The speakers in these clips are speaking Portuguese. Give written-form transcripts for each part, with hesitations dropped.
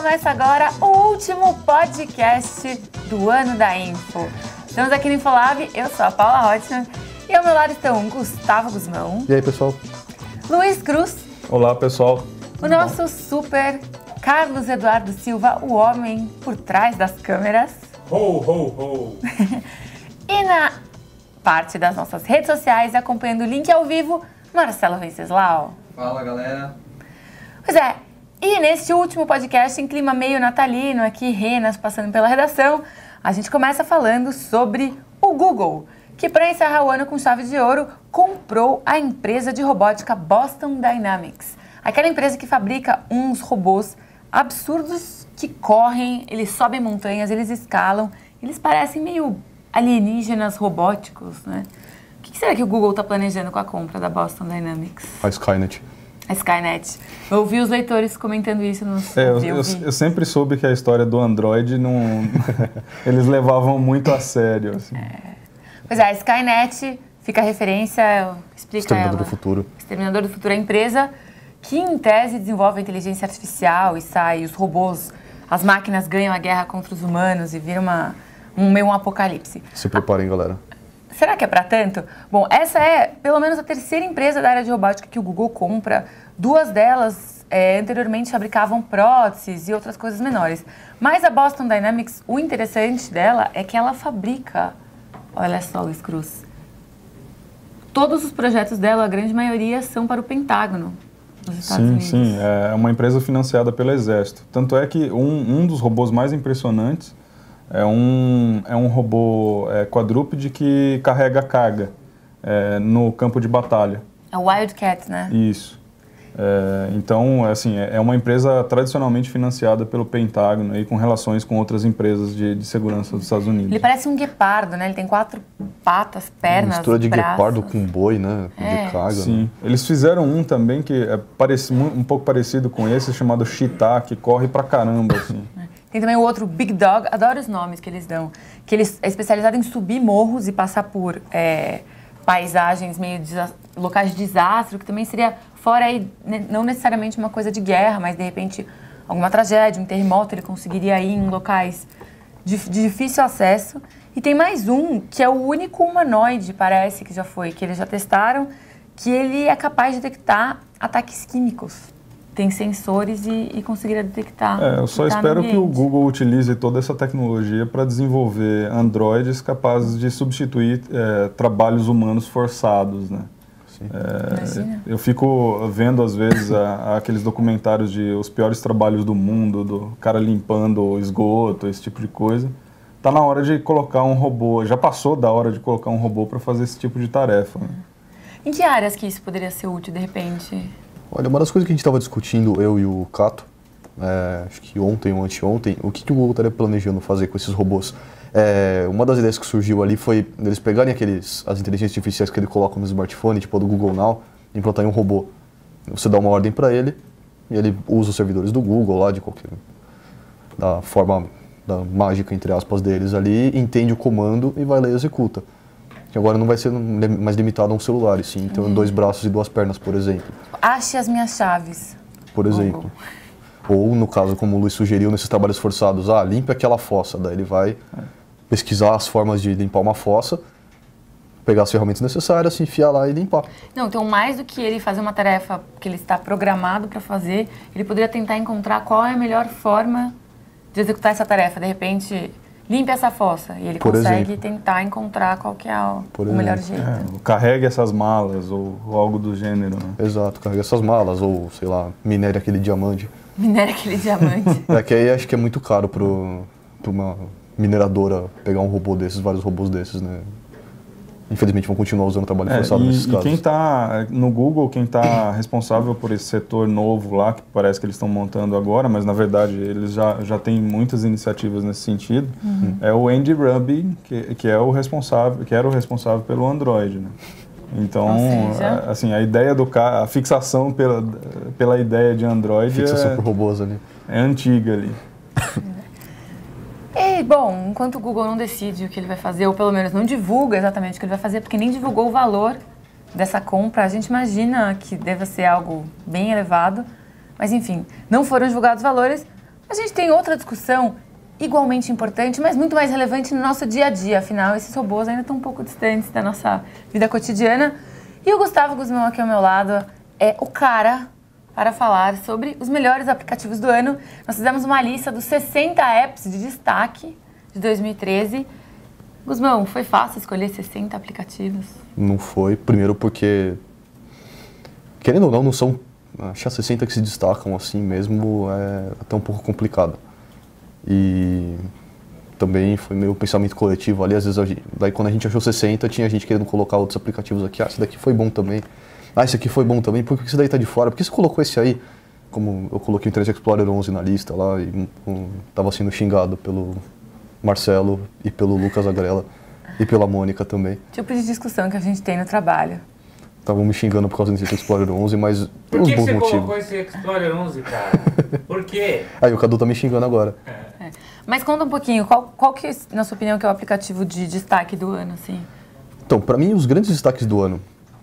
começa agora o último podcast do ano da Info. Estamos aqui no Infolab, eu sou a Paula Hotman e ao meu lado estão Gustavo Guzmão. E aí, pessoal? Luiz Cruz. Olá, pessoal. O nosso super Carlos Eduardo Silva, o homem por trás das câmeras. Ho, ho, ho. E na parte das nossas redes sociais, acompanhando o link ao vivo, Marcelo Venceslau. Fala, galera. Pois é, e neste último podcast, em clima meio natalino, aqui renas passando pela redação, a gente começa falando sobre o Google, que para encerrar o ano com chave de ouro, comprou a empresa de robótica Boston Dynamics. Aquela empresa que fabrica uns robôs absurdos que correm, eles sobem montanhas, eles escalam, eles parecem meio alienígenas robóticos, né? O que será que o Google está planejando com a compra da Boston Dynamics? A Skynet. A Skynet. Eu ouvi os leitores comentando isso nos... Eu sempre soube que a história do Android não... eles levavam muito a sério. Assim. Pois é, a Skynet fica a referência, explica Exterminador ela. do Futuro. Exterminador do Futuro é a empresa que, em tese, desenvolve a inteligência artificial e sai os robôs, as máquinas ganham a guerra contra os humanos e vira meio um apocalipse. Se preparem, galera. Será que é para tanto? Bom, essa é pelo menos a terceira empresa da área de robótica que o Google compra. Duas delas anteriormente fabricavam próteses e outras coisas menores. Mas a Boston Dynamics, o interessante dela é que ela fabrica, olha só, Luiz Cruz, todos os projetos dela, a grande maioria, são para o Pentágono dos Estados Unidos. Sim, é uma empresa financiada pelo Exército. Tanto é que um dos robôs mais impressionantes é um robô quadrúpede que carrega carga no campo de batalha. É o Wildcat, né? Isso. Então, assim, é uma empresa tradicionalmente financiada pelo Pentágono e com relações com outras empresas de segurança dos Estados Unidos. Ele parece um guepardo, né? Ele tem 4 patas, pernas, Mistura de braços. guepardo com boi, né? De carga. Sim. Né? Eles fizeram um também que é um pouco parecido com esse, chamado Cheetah, que corre pra caramba, assim. Tem também o outro Big Dog, adoro os nomes que eles dão, que ele é especializado em subir morros e passar por paisagens meio locais de desastre, que também seria fora aí, não necessariamente uma coisa de guerra, mas de repente alguma tragédia, um terremoto, ele conseguiria ir em locais de difícil acesso. E tem mais um, que é o único humanoide, parece que eles já testaram, que ele é capaz de detectar ataques químicos. Tem sensores e conseguiria detectar. Eu só espero que o Google utilize toda essa tecnologia para desenvolver androides capazes de substituir trabalhos humanos forçados, né? Eu fico vendo às vezes aqueles documentários de os piores trabalhos do mundo, do cara limpando o esgoto, esse tipo de coisa. Tá na hora de colocar um robô, já passou da hora de colocar um robô para fazer esse tipo de tarefa. Né? Em que áreas que isso poderia ser útil de repente? Olha, uma das coisas que a gente estava discutindo, eu e o Cato, acho que ontem ou anteontem, o que o Google estaria planejando fazer com esses robôs. Uma das ideias que surgiu ali foi eles pegarem as inteligências artificiais que ele coloca no smartphone, tipo a do Google Now, e implantar em um robô. Você dá uma ordem para ele, e ele usa os servidores do Google lá, da forma mágica, entre aspas, deles ali, entende o comando e vai lá e executa. Que agora não vai ser mais limitado a um celular, e sim, então 2 braços e 2 pernas, por exemplo. Ache as minhas chaves. Por exemplo. Ou, no caso, como o Luiz sugeriu, nesses trabalhos forçados, limpe aquela fossa, daí ele vai pesquisar as formas de limpar uma fossa, pegar as ferramentas necessárias, se enfiar lá e limpar. Não, então mais do que ele fazer uma tarefa que ele está programado para fazer, ele poderia tentar encontrar qual é a melhor forma de executar essa tarefa. De repente, limpe essa fossa e ele consegue tentar encontrar qual que é o melhor jeito. Carregue essas malas ou algo do gênero. Né? Exato, carregue essas malas ou, sei lá, minere aquele diamante. Minere aquele diamante. Que aí acho que é muito caro para uma mineradora pegar um robô desses, vários robôs desses, né? Infelizmente vão continuar usando trabalho forçado nesses casos. E quem está no Google, quem está responsável por esse setor novo lá, que parece que eles estão montando agora, mas na verdade eles já têm muitas iniciativas nesse sentido, é o Andy Rubin, que era o responsável pelo Android, né? Então, assim, a ideia a fixação pela ideia de Android fixação por robôs ali. É antiga ali. E, bom, enquanto o Google não decide o que ele vai fazer, ou pelo menos não divulga exatamente o que ele vai fazer, porque nem divulgou o valor dessa compra, a gente imagina que deva ser algo bem elevado, mas enfim, não foram divulgados valores, A gente tem outra discussão igualmente importante, mas muito mais relevante no nosso dia a dia. Afinal, esses robôs ainda estão um pouco distantes da nossa vida cotidiana. E o Gustavo Guzmão aqui ao meu lado é o cara para falar sobre os melhores aplicativos do ano. Nós fizemos uma lista dos 60 apps de destaque de 2013. Guzmão, foi fácil escolher 60 aplicativos? Não foi. Primeiro porque, querendo ou não são... Achar 60 que se destacam assim mesmo é até um pouco complicado. E também foi meio pensamento coletivo ali. Às vezes, daí quando a gente achou 60, tinha gente querendo colocar outros aplicativos aqui. Esse daqui foi bom também. Esse aqui foi bom também. Por que esse daí tá de fora? Por que você colocou esse aí? Como eu coloquei o Internet Explorer 11 na lista lá e tava sendo xingado pelo Marcelo e pelo Lucas Agrela e pela Mônica também. Tipo de discussão que a gente tem no trabalho. Estavam me xingando por causa do Internet Explorer 11, mas por que você colocou esse Explorer 11, cara? Por quê? Aí o Cadu tá me xingando agora. Mas conta um pouquinho, qual que, na sua opinião, que é o aplicativo de destaque do ano, assim? Então, para mim, os grandes destaques do ano,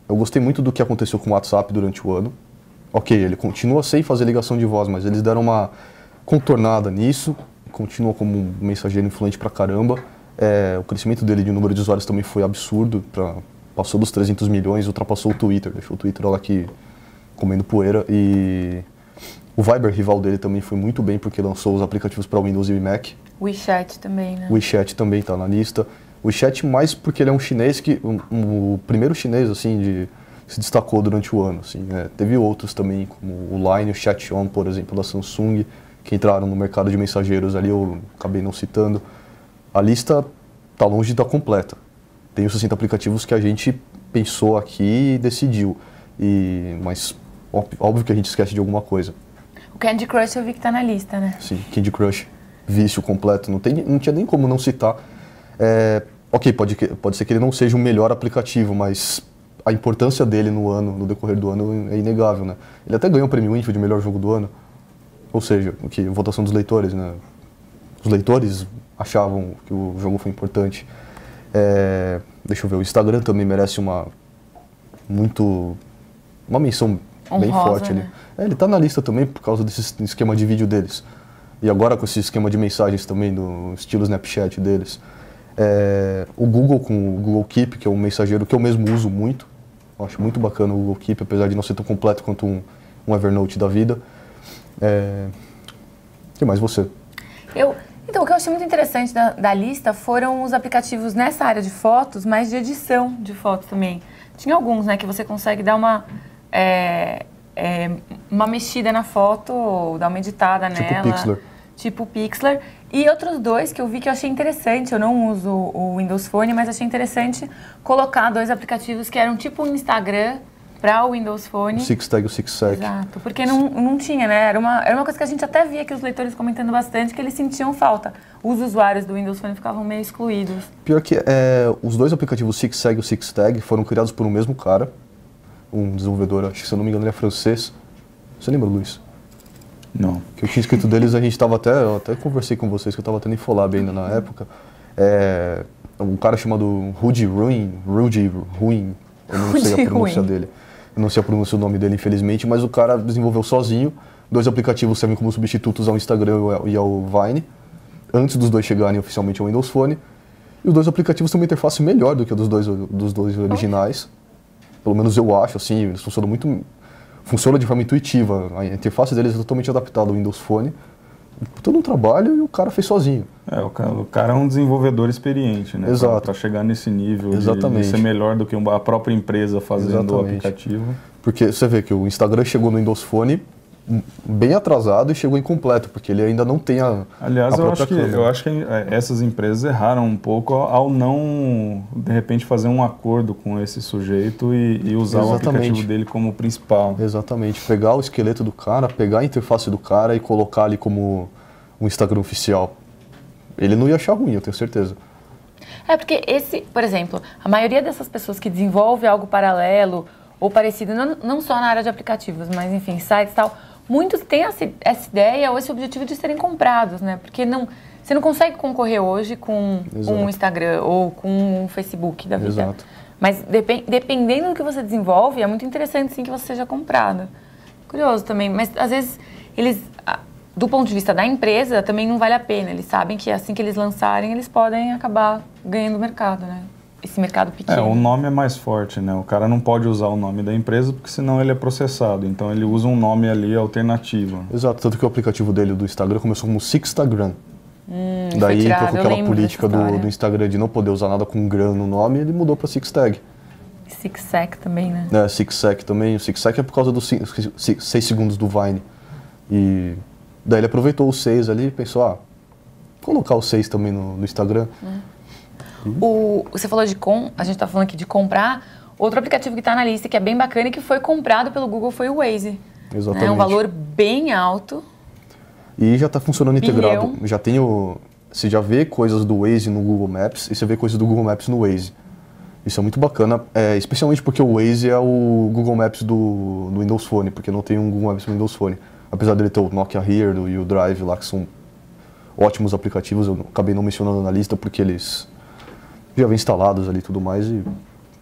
eu gostei muito do que aconteceu com o WhatsApp durante o ano. Ok, ele continua sem fazer ligação de voz, mas eles deram uma contornada nisso, continua como um mensageiro influente pra caramba. O crescimento dele de número de usuários também foi absurdo, passou dos 300 milhões, ultrapassou o Twitter, deixou o Twitter lá aqui comendo poeira. E o Viber, rival dele, também foi muito bem, porque lançou os aplicativos para Windows e Mac. O WeChat também, né? O WeChat também está na lista. O WeChat mais porque ele é um chinês que... o primeiro chinês, assim, se destacou durante o ano, assim, né? Teve outros também, como o Line, o Chat-On, por exemplo, da Samsung, que entraram no mercado de mensageiros ali, eu acabei não citando. A lista está longe de estar completa. Tem os 60 aplicativos que a gente pensou aqui e decidiu. Mas óbvio que a gente esquece de alguma coisa. O Candy Crush eu vi que tá na lista, né? Sim, Candy Crush, vício completo. Não tinha nem como não citar. Ok, pode ser que ele não seja o melhor aplicativo, mas a importância dele no decorrer do ano é inegável, né? Ele até ganhou o prêmio Info de melhor jogo do ano. Ou seja, votação dos leitores, né? Os leitores achavam que o jogo foi importante. Deixa eu ver, o Instagram também merece uma menção honrosa, bem forte, né? ali. Ele está na lista também por causa desse esquema de vídeo deles. E agora com esse esquema de mensagens também, do estilo Snapchat deles. O Google com o Google Keep, que é um mensageiro que eu mesmo uso muito. Eu acho muito bacana o Google Keep, apesar de não ser tão completo quanto um Evernote da vida. O que mais você? Então, o que eu achei muito interessante da lista foram os aplicativos nessa área de fotos, mas de edição de fotos também. Tinha alguns, né, que você consegue dar uma mexida na foto, ou dar uma editada nela. Pixlr. Tipo Pixlr. E outros dois que eu vi que eu achei interessante. Eu não uso o Windows Phone, mas achei interessante colocar dois aplicativos que eram tipo um Instagram para o Windows Phone. O SixTag e o SixSec. Exato, porque não tinha, né? Era uma coisa que a gente até via que os leitores comentando bastante, que eles sentiam falta. Os usuários do Windows Phone ficavam meio excluídos. Pior que os dois aplicativos SixSeg e o SixTag foram criados por um mesmo cara, um desenvolvedor, acho que se eu não me engano ele é francês. Você lembra, Luiz? Não. Que eu tinha escrito deles, eu até conversei com vocês, que eu estava tendo Infolab ainda na época. Um cara chamado Rudy Ruin, eu não sei a pronúncia dele. Eu não sei a pronúncia do nome dele, infelizmente, mas o cara desenvolveu sozinho. Dois aplicativos servem como substitutos ao Instagram e ao Vine, antes dos dois chegarem oficialmente ao Windows Phone. E os dois aplicativos têm uma interface melhor do que a dos dois originais. Pelo menos eu acho, assim, eles funciona de forma intuitiva. A interface deles é totalmente adaptada ao Windows Phone. Todo um trabalho e o cara fez sozinho. O cara é um desenvolvedor experiente, né? Exato. Para chegar nesse nível de ser melhor do que a própria empresa fazendo o aplicativo. Porque você vê que o Instagram chegou no Windows Phone bem atrasado e chegou incompleto, porque ele ainda não tem Aliás, eu acho que essas empresas erraram um pouco ao não, de repente, fazer um acordo com esse sujeito e usar o aplicativo dele como principal. Exatamente. Pegar o esqueleto do cara, pegar a interface do cara e colocar ali como um Instagram oficial. Ele não ia achar ruim, eu tenho certeza. Porque por exemplo, a maioria dessas pessoas que desenvolve algo paralelo ou parecido, não só na área de aplicativos, mas enfim, sites e tal, muitos têm essa ideia ou esse objetivo de serem comprados, né? Porque você não consegue concorrer hoje com um Instagram ou com um Facebook da vida. Exato. Mas dependendo do que você desenvolve, é muito interessante sim que você seja comprado. Curioso também, mas às vezes do ponto de vista da empresa, também não vale a pena. Eles sabem que assim que eles lançarem, eles podem acabar ganhando mercado, né? Esse mercado pequeno. O nome é mais forte, né? O cara não pode usar o nome da empresa porque senão ele é processado. Então ele usa um nome ali alternativo. Exato, tanto que o aplicativo dele do Instagram começou como Sixtagram. Daí, com aquela política do Instagram de não poder usar nada com gran no nome, ele mudou para Sixtag. Sixsec também, né? Sixsec também. O Sixsec é por causa dos 6 segundos do Vine. E daí ele aproveitou os 6 ali e pensou, colocar os 6 também no Instagram. Você falou a gente tá falando aqui de comprar. Outro aplicativo que está na lista, que é bem bacana e que foi comprado pelo Google, foi o Waze. Exatamente. É um valor bem alto. E já está funcionando integrado. Você já vê coisas do Waze no Google Maps e você vê coisas do Google Maps no Waze. Isso é muito bacana, especialmente porque o Waze é o Google Maps do Windows Phone, porque não tem um Google Maps no Windows Phone. Apesar dele ter o Nokia Here e o Drive lá, que são ótimos aplicativos, eu acabei não mencionando na lista porque eles já vêm instalados ali e tudo mais e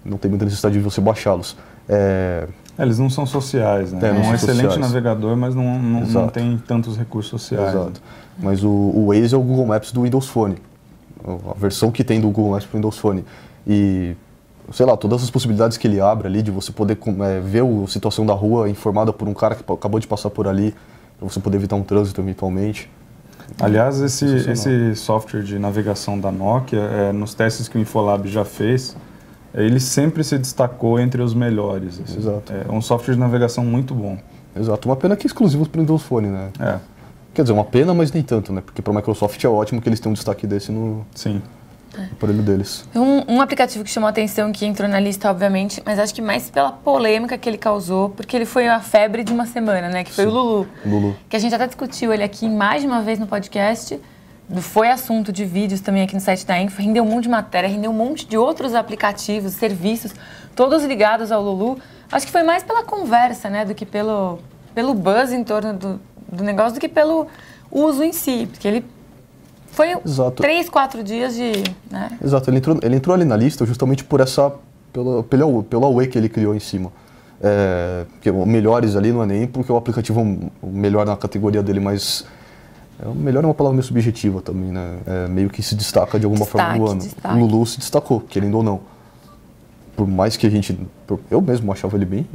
não tem muita necessidade de você baixá-los. Eles não são sociais, né? É um excelente navegador, mas não tem tantos recursos sociais. Exato. Né? Mas o Waze é o Google Maps do Windows Phone, a versão que tem do Google Maps para o Windows Phone. E, sei lá, todas as possibilidades que ele abre ali, de você poder ver a situação da rua informada por um cara que acabou de passar por ali, para você poder evitar um trânsito eventualmente. Aliás, esse software de navegação da Nokia, nos testes que o Infolab já fez, ele sempre se destacou entre os melhores. Assim. Exato. É um software de navegação muito bom. Exato. Uma pena que é exclusivo para o Windows Phone, né? Quer dizer, uma pena, mas nem tanto, né? Porque para a Microsoft é ótimo que eles tenham um destaque desse no aparelho deles. Um aplicativo que chamou a atenção, que entrou na lista, obviamente, mas acho que mais pela polêmica que ele causou, porque ele foi a febre de uma semana, né? Que foi o Lulu. Que a gente até discutiu ele aqui mais de uma vez no podcast. Foi assunto de vídeos também aqui no site da Info, rendeu um monte de matéria, rendeu um monte de outros aplicativos, serviços, todos ligados ao Lulu. Acho que foi mais pela conversa, né, do que pelo buzz em torno do negócio, do que pelo uso em si, porque ele foi 3, 4 dias de... Né? Exato, ele entrou ali na lista justamente pelo Away que ele criou em cima. Porque o melhores ali não é nem porque o aplicativo é o melhor na categoria dele, mas... O melhor é uma palavra meio subjetiva também, né? Meio que se destaca de alguma forma no ano. O Lulu se destacou, querendo ou não. Por mais que eu mesmo achava ele bem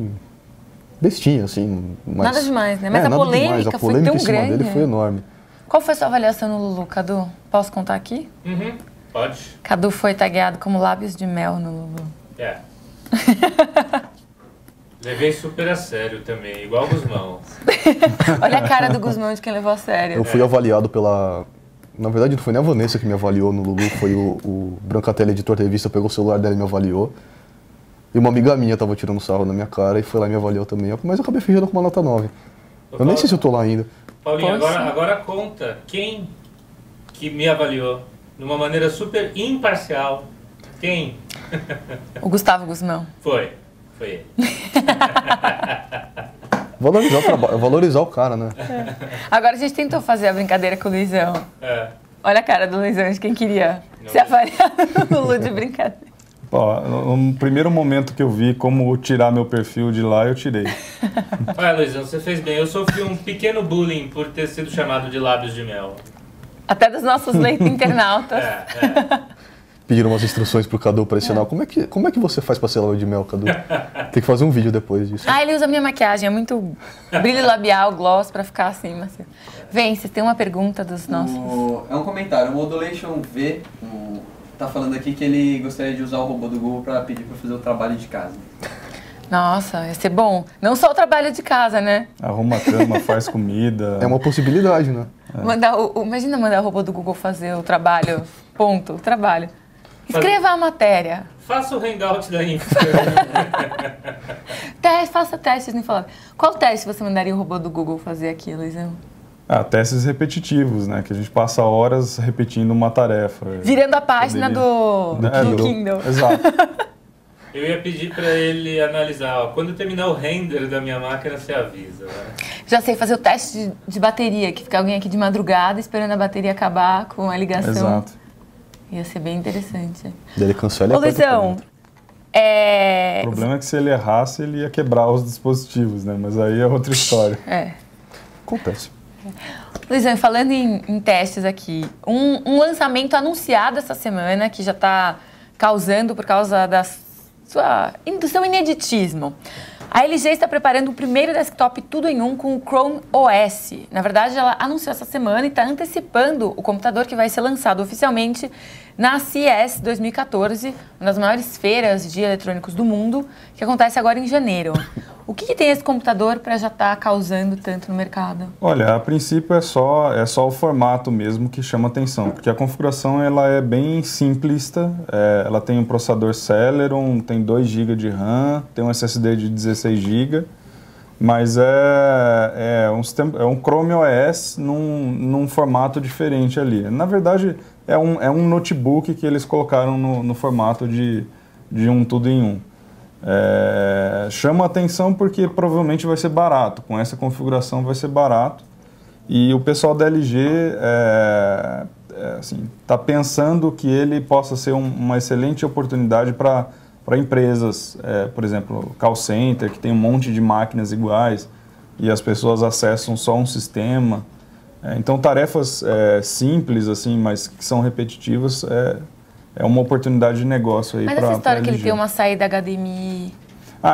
bestinha, assim. Nada demais, né? Mas a polêmica foi tão grande. Dele foi enorme. Qual foi a sua avaliação no Lulu, Cadu? Posso contar aqui? Pode. Cadu foi tagueado como lábios de mel no Lulu. Levei super a sério também, igual o Guzmão. Olha a cara do Guzmão de quem levou a sério. Eu fui avaliado pela... Na verdade, não foi nem a Vanessa que me avaliou no Lulu, foi o Brancatelli, editor da revista, pegou o celular dela e me avaliou. E uma amiga minha estava tirando sarro na minha cara e foi lá e me avaliou também. Mas eu acabei fingindo com uma nota 9. Eu nem sei se eu tô lá ainda. Paulinho, agora conta quem que me avaliou de uma maneira super imparcial. Quem? O Gustavo Guzmão. Foi ele. Valorizar o cara, né? Agora a gente tentou fazer a brincadeira com o Luizão. Olha a cara do Luizão de quem queria ser avaliado no Lulu de brincadeira. No primeiro momento que eu vi como tirar meu perfil de lá, eu tirei. Olha, Luizão, você fez bem. Eu sofri um pequeno bullying por ter sido chamado de lábios de mel. Até dos nossos internautas. Pediram umas instruções pro Cadu para ensinar. Como é que você faz pra ser lábio de mel, Cadu? Tem que fazer um vídeo depois disso. Ele usa minha maquiagem, é muito brilho labial, gloss, pra ficar assim. Mas... Vem, você tem uma pergunta dos nossos... É um comentário, o Modulation V tá falando aqui que ele gostaria de usar o robô do Google para pedir para fazer o trabalho de casa. Nossa, ia ser bom. Não só o trabalho de casa, né? Arruma a cama, faz comida. É uma possibilidade, né? Imagina mandar o robô do Google fazer o trabalho, ponto, o trabalho. Escreva a matéria. Faça o hangout da Info. Faça testes no Infolab. Qual teste você mandaria o robô do Google fazer aqui, Luizão? Testes repetitivos, né? Que a gente passa horas repetindo uma tarefa. Virando a página do Kindle. Exato. Eu ia pedir para ele analisar, quando terminar o render da minha máquina, você avisa. Né? Já sei, fazer o teste de bateria, que fica alguém aqui de madrugada esperando a bateria acabar com a ligação. Exato. Ia ser bem interessante. Ele cancela e Luizão, o problema é que se ele errasse, ele ia quebrar os dispositivos, né? Mas aí é outra história. Acontece. Luizão, falando em testes aqui, um lançamento anunciado essa semana que já está causando por causa do seu ineditismo. A LG está preparando o primeiro desktop tudo em um com o Chrome OS. Na verdade, ela anunciou essa semana e está antecipando o computador que vai ser lançado oficialmente na CES 2014, uma das maiores feiras de eletrônicos do mundo, que acontece agora em janeiro. O que tem esse computador para já estar causando tanto no mercado? Olha, a princípio é só o formato mesmo que chama atenção, porque a configuração ela é bem simplista, ela tem um processador Celeron, tem 2 GB de RAM, tem um SSD de 16 GB, mas é um Chrome OS num formato diferente ali. Na verdade, é um notebook que eles colocaram no formato de um tudo em um. Chama atenção porque provavelmente vai ser barato, com essa configuração vai ser barato, e o pessoal da LG está pensando que ele possa ser uma excelente oportunidade para empresas, por exemplo, call center, que tem um monte de máquinas iguais e as pessoas acessam só um sistema. Então tarefas simples, assim, mas que são repetitivas, é uma oportunidade de negócio aí para Mas essa história que ele tem uma saída HDMI...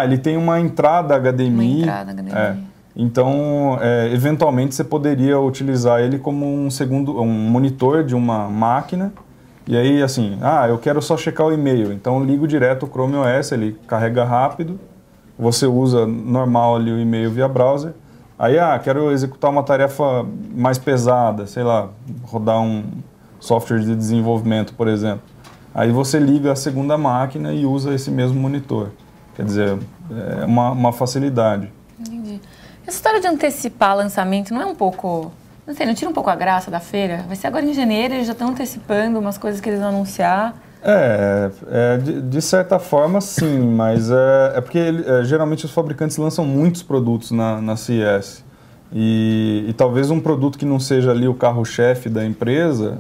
ele tem uma entrada HDMI. Uma entrada HDMI. Então, eventualmente você poderia utilizar ele como um monitor de uma máquina. E aí, assim, eu quero só checar o e-mail. Então, ligo direto o Chrome OS, ele carrega rápido. Você usa normal ali o e-mail via browser. Aí, quero executar uma tarefa mais pesada, sei lá, rodar um software de desenvolvimento, por exemplo. Aí você liga a segunda máquina e usa esse mesmo monitor. Quer dizer, é uma facilidade. Entendi. Essa história de antecipar lançamento não é um pouco... Não sei, não tira um pouco a graça da feira? Vai ser agora em janeiro, eles já estão antecipando umas coisas que eles vão anunciar. De certa forma sim, mas é porque geralmente os fabricantes lançam muitos produtos na CES. E talvez um produto que não seja ali o carro-chefe da empresa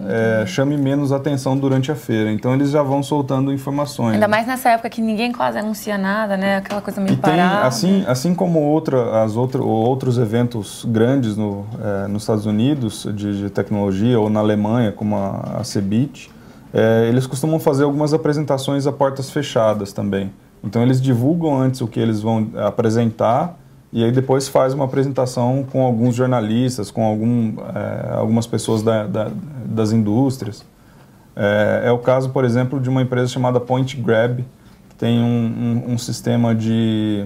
chame menos atenção durante a feira. Então eles já vão soltando informações. Ainda mais nessa época que ninguém quase anuncia nada, né? Aquela coisa meio parada. Assim como outros eventos grandes nos Estados Unidos de tecnologia, ou na Alemanha, como a CeBIT, eles costumam fazer algumas apresentações a portas fechadas também. Então eles divulgam antes o que eles vão apresentar, e aí depois faz uma apresentação com alguns jornalistas, com algumas pessoas das indústrias. É o caso, por exemplo, de uma empresa chamada PointGrab, que tem um sistema de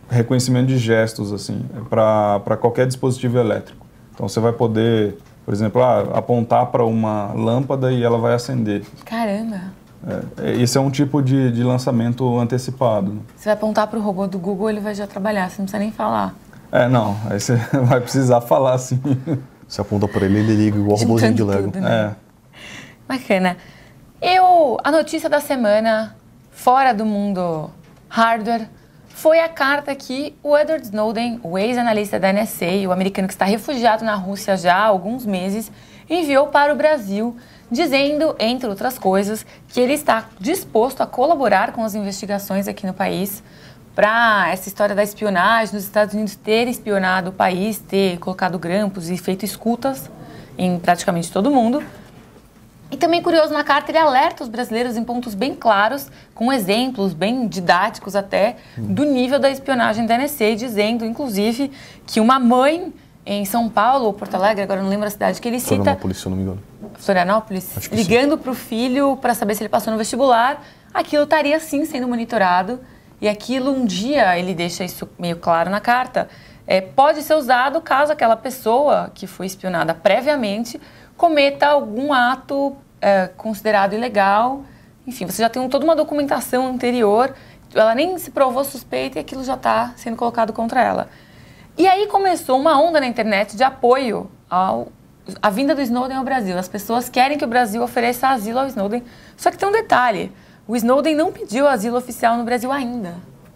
reconhecimento de gestos assim, para qualquer dispositivo elétrico. Então você vai poder, por exemplo, apontar para uma lâmpada e ela vai acender. Caramba! Esse é um tipo de lançamento antecipado. Você vai apontar para o robô do Google, ele vai já trabalhar, você não precisa nem falar. Não, aí você vai precisar falar sim. Você aponta para ele liga igual o robôzinho de Lego. Tudo, né? Bacana. A notícia da semana, fora do mundo hardware, foi a carta que o Edward Snowden, o ex-analista da NSA, o americano que está refugiado na Rússia já há alguns meses, enviou para o Brasil, dizendo, entre outras coisas, que ele está disposto a colaborar com as investigações aqui no país para essa história da espionagem, dos Estados Unidos ter espionado o país, ter colocado grampos e feito escutas em praticamente todo mundo. E também, curioso, na carta ele alerta os brasileiros em pontos bem claros, com exemplos bem didáticos até, do nível da espionagem da NSA, dizendo, inclusive, que uma mãe em São Paulo ou Porto Alegre, agora não lembro a cidade que ele cita... Florianópolis, se eu não me engano. Florianópolis? Ligando para o filho para saber se ele passou no vestibular, aquilo estaria sim sendo monitorado, e aquilo um dia, ele deixa isso meio claro na carta, pode ser usado caso aquela pessoa que foi espionada previamente cometa algum ato considerado ilegal. Enfim, você já tem toda uma documentação anterior, ela nem se provou suspeita e aquilo já está sendo colocado contra ela. E aí começou uma onda na internet de apoio à vinda do Snowden ao Brasil. As pessoas querem que o Brasil ofereça asilo ao Snowden. Só que tem um detalhe, o Snowden não pediu asilo oficial no Brasil ainda.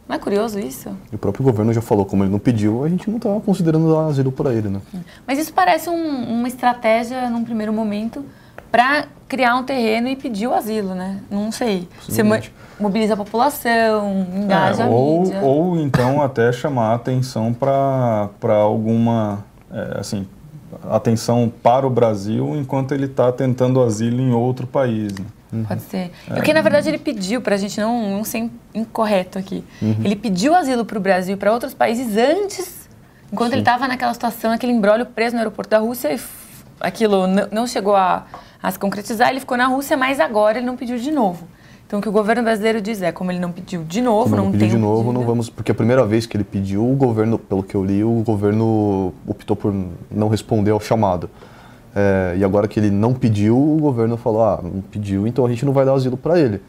Não é curioso isso? E o próprio governo já falou, como ele não pediu, a gente não estava considerando dar asilo para ele, né? Mas isso parece uma estratégia, num primeiro momento, para criar um terreno e pedir o asilo, né? Não sei. Você mobiliza a população, engaja a mídia. Ou então até chamar a atenção para alguma, assim, atenção para o Brasil enquanto ele está tentando asilo em outro país. Né? Pode ser. Porque, na verdade, ele pediu, para a gente não ser incorreto aqui, ele pediu asilo para o Brasil e para outros países antes, enquanto ele estava naquela situação, aquele imbróglio preso no aeroporto da Rússia, e aquilo não chegou a se concretizar, ele ficou na Rússia, mas agora ele não pediu de novo. Então, o que o governo brasileiro diz como ele não pediu de novo, não tem não vamos, porque a primeira vez que ele pediu, o governo, pelo que eu li, o governo optou por não responder ao chamado. E agora que ele não pediu, o governo falou, não pediu, então a gente não vai dar asilo para ele.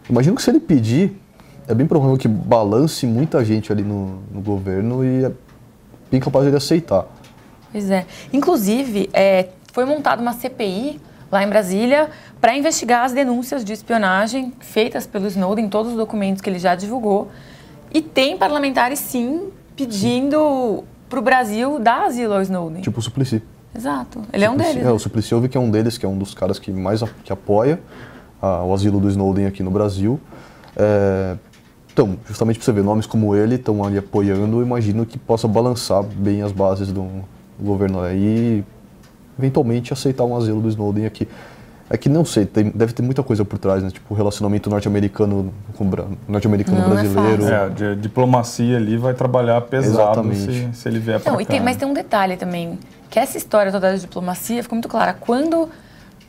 Imagino que se ele pedir, é bem provável que balance muita gente ali no governo e é bem capaz de ele aceitar. Pois é. Inclusive, foi montada uma CPI lá em Brasília para investigar as denúncias de espionagem feitas pelo Snowden, todos os documentos que ele já divulgou. E tem parlamentares, sim, pedindo para o Brasil dar asilo ao Snowden. Tipo o Suplicy. Exato. Ele é um deles. O Suplicy, eu vi que é um deles, que é um dos caras que mais apoia o asilo do Snowden aqui no Brasil. Então, justamente para você ver, nomes como ele estão ali apoiando, eu imagino que possa balançar bem as bases do governo e eventualmente aceitar um asilo do Snowden aqui. É que não sei, deve ter muita coisa por trás, né? Tipo, o relacionamento norte-americano com brasileiro. A diplomacia ali vai trabalhar pesado se ele vier para cá. Mas tem um detalhe também, que essa história toda da diplomacia ficou muito clara. Quando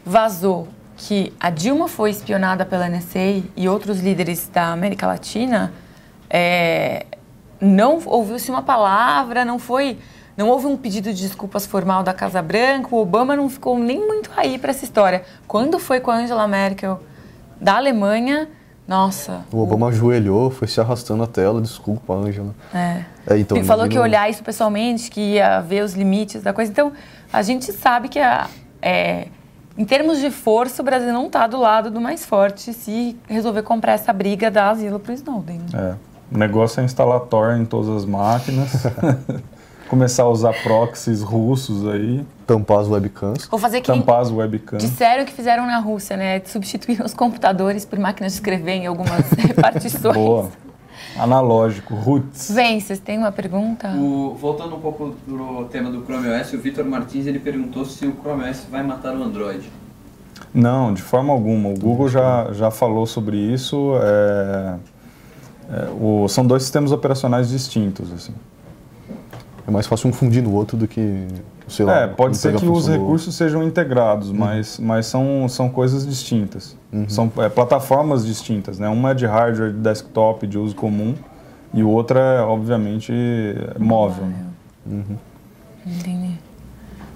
vazou que a Dilma foi espionada pela NSA e outros líderes da América Latina, não ouviu-se uma palavra, não houve um pedido de desculpas formal da Casa Branca, o Obama não ficou nem muito aí para essa história. Quando foi com a Angela Merkel da Alemanha, nossa... O Obama ajoelhou, foi se arrastando até ela, desculpa, Angela. Então, ele falou que ia olhar isso pessoalmente, que ia ver os limites da coisa. Então, a gente sabe que, em termos de força, o Brasil não está do lado do mais forte se resolver comprar essa briga da asilo para o Snowden. O negócio é instalar Tor em todas as máquinas... Começar a usar proxies russos aí. Tampar as webcams. Ou fazer que tampar as webcams. Disseram que fizeram na Rússia, né? Substituíram os computadores por máquinas de escrever em algumas repartições. Boa. Analógico, roots. Vocês têm uma pergunta? Voltando um pouco pro tema do Chrome OS, o Vitor Martins ele perguntou se o Chrome OS vai matar o Android. Não, de forma alguma. O Google já falou sobre isso. São dois sistemas operacionais distintos, assim. É mais fácil um fundir no outro do que, sei lá... Pode ser que os recursos sejam integrados, mas são coisas distintas. São plataformas distintas, né? Uma é de hardware, de desktop, de uso comum, e o outro é, obviamente, móvel. Entendi.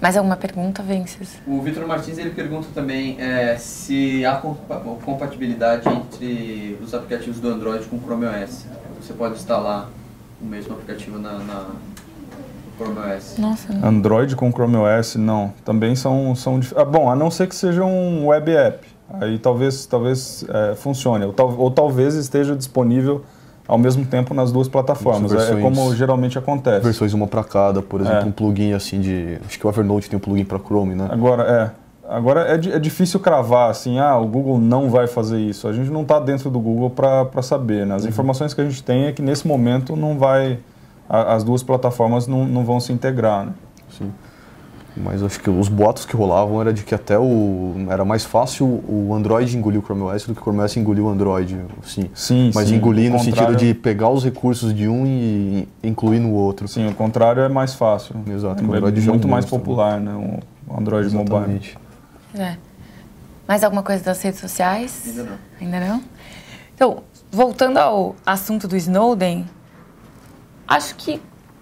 Mais alguma pergunta, Vences? O Vitor Martins ele pergunta também se há compatibilidade entre os aplicativos do Android com o Chrome OS. Você pode instalar o mesmo aplicativo na Chrome OS. Nossa. Android com Chrome OS, não. Também são bom, a não ser que seja um web app. Aí talvez funcione. Ou talvez esteja disponível ao mesmo tempo nas duas plataformas. É como geralmente acontece. Versões uma para cada, por exemplo, um plugin assim de... Acho que o Evernote tem um plugin para Chrome, né? Agora é difícil cravar assim, o Google não vai fazer isso. A gente não está dentro do Google para saber, né? As informações que a gente tem é que nesse momento não vai... As duas plataformas não vão se integrar, né? Sim. Mas acho que os boatos que rolavam era de que até era mais fácil o Android engolir o Chrome OS do que o Chrome OS engolir o Android. Sim. Mas engolir no sentido de pegar os recursos de um e incluir no outro. Sim, o contrário é mais fácil. Exato. O Android é muito mais popular, né? O Android mobile. Mais alguma coisa das redes sociais? Ainda não. Ainda não? Então, voltando ao assunto do Snowden, acho que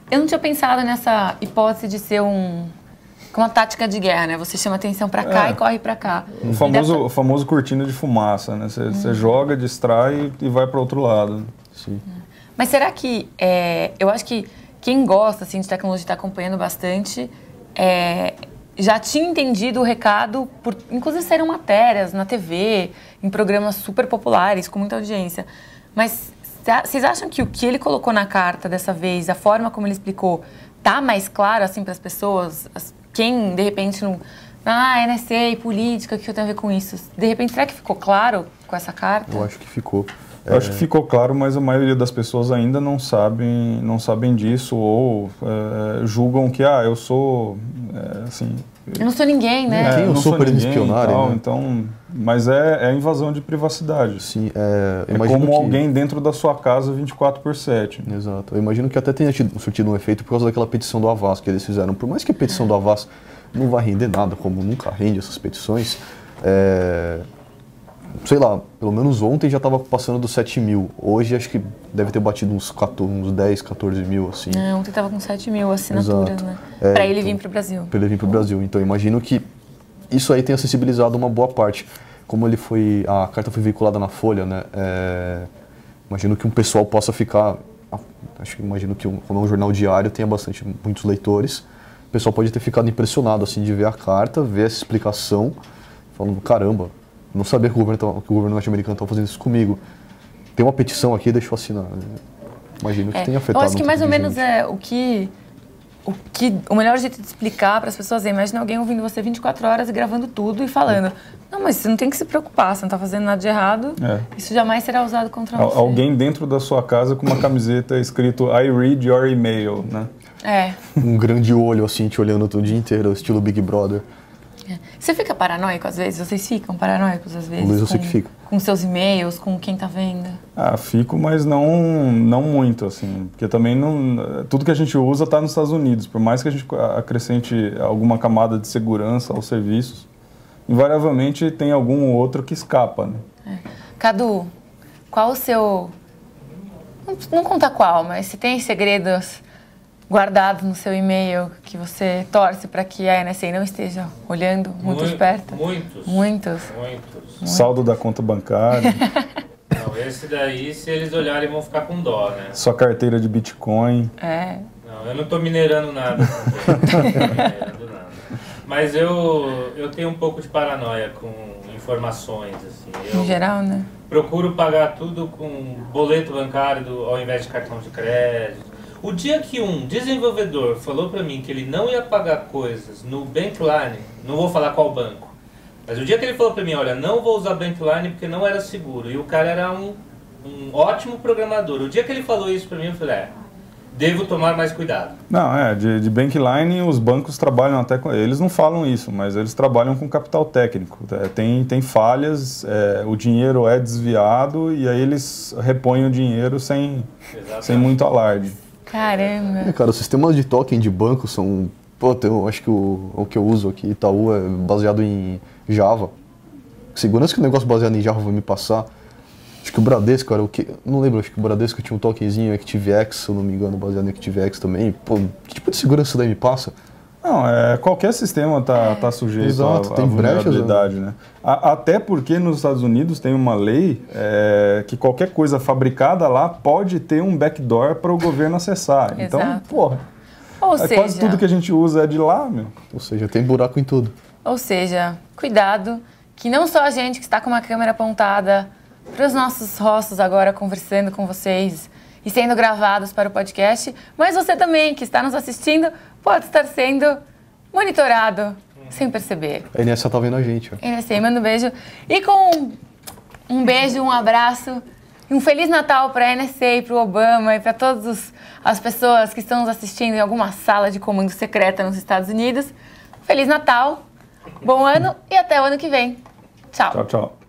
eu não tinha pensado nessa hipótese de ser uma tática de guerra, né? Você chama atenção para cá e corre para cá. O famoso cortina de fumaça, né? Você joga, distrai e vai para outro lado. Sim. Mas será que... eu acho que quem gosta assim, de tecnologia está acompanhando bastante, já tinha entendido o recado, inclusive saíram matérias na TV, em programas super populares, com muita audiência. Mas vocês acham que o que ele colocou na carta dessa vez, a forma como ele explicou, tá mais claro assim para as pessoas? Quem, de repente, NSA, política, o que eu tenho a ver com isso? De repente, será que ficou claro com essa carta? Eu acho que ficou. Eu acho que ficou claro, mas a maioria das pessoas ainda não sabem disso ou julgam que, eu sou, assim... Eu não sou ninguém, né? Quem eu sou para eles espionarem, né? Então, mas é invasão de privacidade. Sim, é como alguém dentro da sua casa 24/7. Exato. Eu imagino que até tenha surtido um efeito por causa daquela petição do Avast que eles fizeram. Por mais que a petição do Avast não vai render nada, como nunca rende essas petições, sei lá, pelo menos ontem já estava passando dos 7 mil. Hoje acho que deve ter batido uns 10, 14 mil, assim. Ontem estava com 7 mil assinaturas, Exato. né? Para ele vir para o Brasil. Para ele vir para o Brasil. Então imagino que isso aí tenha sensibilizado uma boa parte. Como a carta foi veiculada na Folha, né? Imagino que um pessoal possa ficar... Imagino que como é um jornal diário, tenha muitos leitores. O pessoal pode ter ficado impressionado, assim, de ver a carta, ver essa explicação, falando, caramba, não sabia que o governo norte-americano estava fazendo isso comigo. Tem uma petição aqui, deixa eu assinar. Imagino que tenha afetado. Eu acho que mais ou menos o melhor jeito de explicar para as pessoas é, imagina alguém ouvindo você 24 horas e gravando tudo e falando, não, mas você não tem que se preocupar, você não está fazendo nada de errado, isso jamais será usado contra você. Alguém dentro da sua casa com uma camiseta escrito I read your email, né? Um grande olho, assim, te olhando todo o dia inteiro, estilo Big Brother. Você fica paranoico às vezes? Vocês ficam paranoicos às vezes? Talvez eu sei que fico. Com seus e-mails, com quem tá vendo? Fico, mas não muito, assim. Porque também tudo que a gente usa está nos Estados Unidos. Por mais que a gente acrescente alguma camada de segurança aos serviços, invariavelmente tem algum ou outro que escapa, né? Cadu, qual o seu... Não conta qual, mas se tem segredos guardados no seu e-mail que você torce para que a NSA não esteja olhando muito de perto? Muitos. Saldo da conta bancária. Não, esse daí, se eles olharem, vão ficar com dó, né? Sua carteira de Bitcoin. Não, eu não estou minerando nada. Mas eu tenho um pouco de paranoia com informações, assim. Em geral, né? Procuro pagar tudo com boleto bancário ao invés de cartão de crédito. O dia que um desenvolvedor falou para mim que ele não ia pagar coisas no Bankline, não vou falar qual banco, mas o dia que ele falou para mim, olha, não vou usar Bankline porque não era seguro, e o cara era um ótimo programador. O dia que ele falou isso para mim, eu falei, devo tomar mais cuidado. Não, de Bankline os bancos trabalham até com... Eles não falam isso, mas eles trabalham com capital técnico. Tem falhas, o dinheiro é desviado e aí eles repõem o dinheiro sem muito alarde. Caramba. Cara, os sistemas de token de banco são... eu acho que o que eu uso aqui, Itaú, é baseado em Java. Segurança que o negócio baseado em Java vai me passar. Acho que o Bradesco era o que... Não lembro, acho que o Bradesco tinha um tokenzinho, ActiveX, se eu não me engano, baseado em ActiveX também. Que tipo de segurança daí me passa? Não, qualquer sistema tá sujeito à vulnerabilidade, né? Até porque nos Estados Unidos tem uma lei que qualquer coisa fabricada lá pode ter um backdoor para o governo acessar. Então, quase tudo que a gente usa é de lá, meu. Ou seja, tem buraco em tudo. Ou seja, cuidado, que não só a gente que está com uma câmera apontada para os nossos rostos agora conversando com vocês e sendo gravados para o podcast, mas você também que está nos assistindo pode estar sendo monitorado sem perceber. A NSA tá vendo a gente. NSA, manda um beijo. E com um beijo, um abraço e um Feliz Natal para a NSA, para o Obama e para todas as pessoas que estão nos assistindo em alguma sala de comando secreta nos Estados Unidos. Feliz Natal, bom ano e até o ano que vem. Tchau. Tchau, tchau.